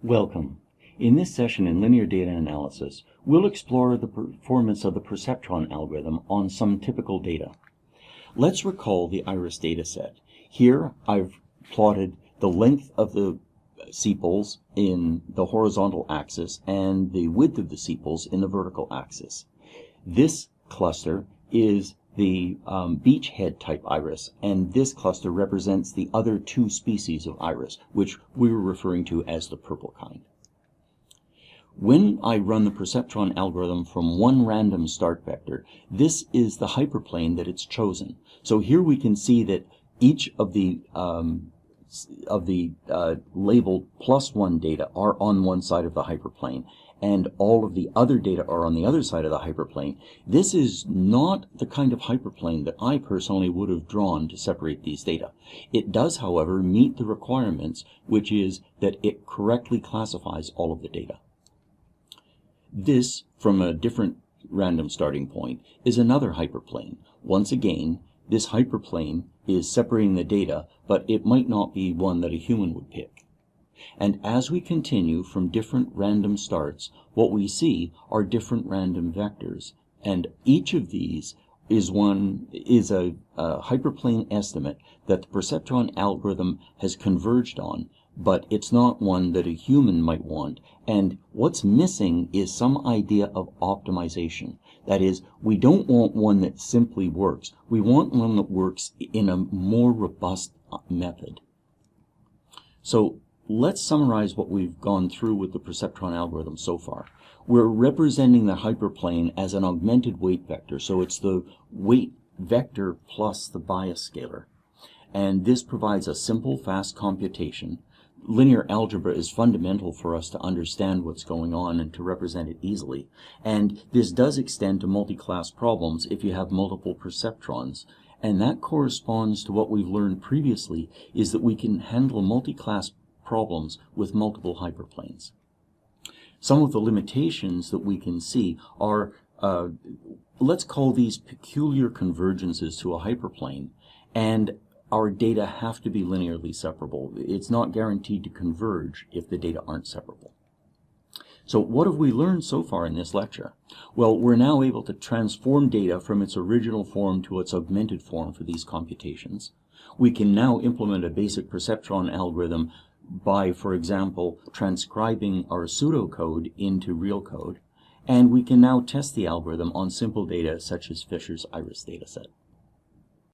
Welcome. In this session in linear data analysis, we'll explore the performance of the perceptron algorithm on some typical data. Let's recall the iris dataset. Here I've plotted the length of the sepals in the horizontal axis and the width of the sepals in the vertical axis. This cluster is the beachhead type iris, and this cluster represents the other two species of iris, which we were referring to as the purple kind. When I run the perceptron algorithm from one random start vector, this is the hyperplane that it's chosen. So here we can see that each of the labeled +1 data are on one side of the hyperplane, and all of the other data are on the other side of the hyperplane. This is not the kind of hyperplane that I personally would have drawn to separate these data. It does, however, meet the requirements, which is that it correctly classifies all of the data. This, from a different random starting point, is another hyperplane. Once again, this hyperplane is separating the data, but it might not be one that a human would pick. And as we continue from different random starts, what we see are different random vectors. And each of these is a hyperplane estimate that the perceptron algorithm has converged on, but it's not one that a human might want. And what's missing is some idea of optimization. That is, we don't want one that simply works. We want one that works in a more robust method. So let's summarize what we've gone through with the perceptron algorithm so far. We're representing the hyperplane as an augmented weight vector, so it's the weight vector plus the bias scalar. And this provides a simple, fast computation. Linear algebra is fundamental for us to understand what's going on and to represent it easily. And this does extend to multi-class problems if you have multiple perceptrons. And that corresponds to what we've learned previously, is that we can handle multi-class problems with multiple hyperplanes. Some of the limitations that we can see are, let's call these peculiar convergences to a hyperplane, and our data have to be linearly separable. It's not guaranteed to converge if the data aren't separable. So what have we learned so far in this lecture? Well, we're now able to transform data from its original form to its augmented form for these computations. We can now implement a basic perceptron algorithm by, for example, transcribing our pseudocode into real code, and we can now test the algorithm on simple data such as Fisher's iris dataset.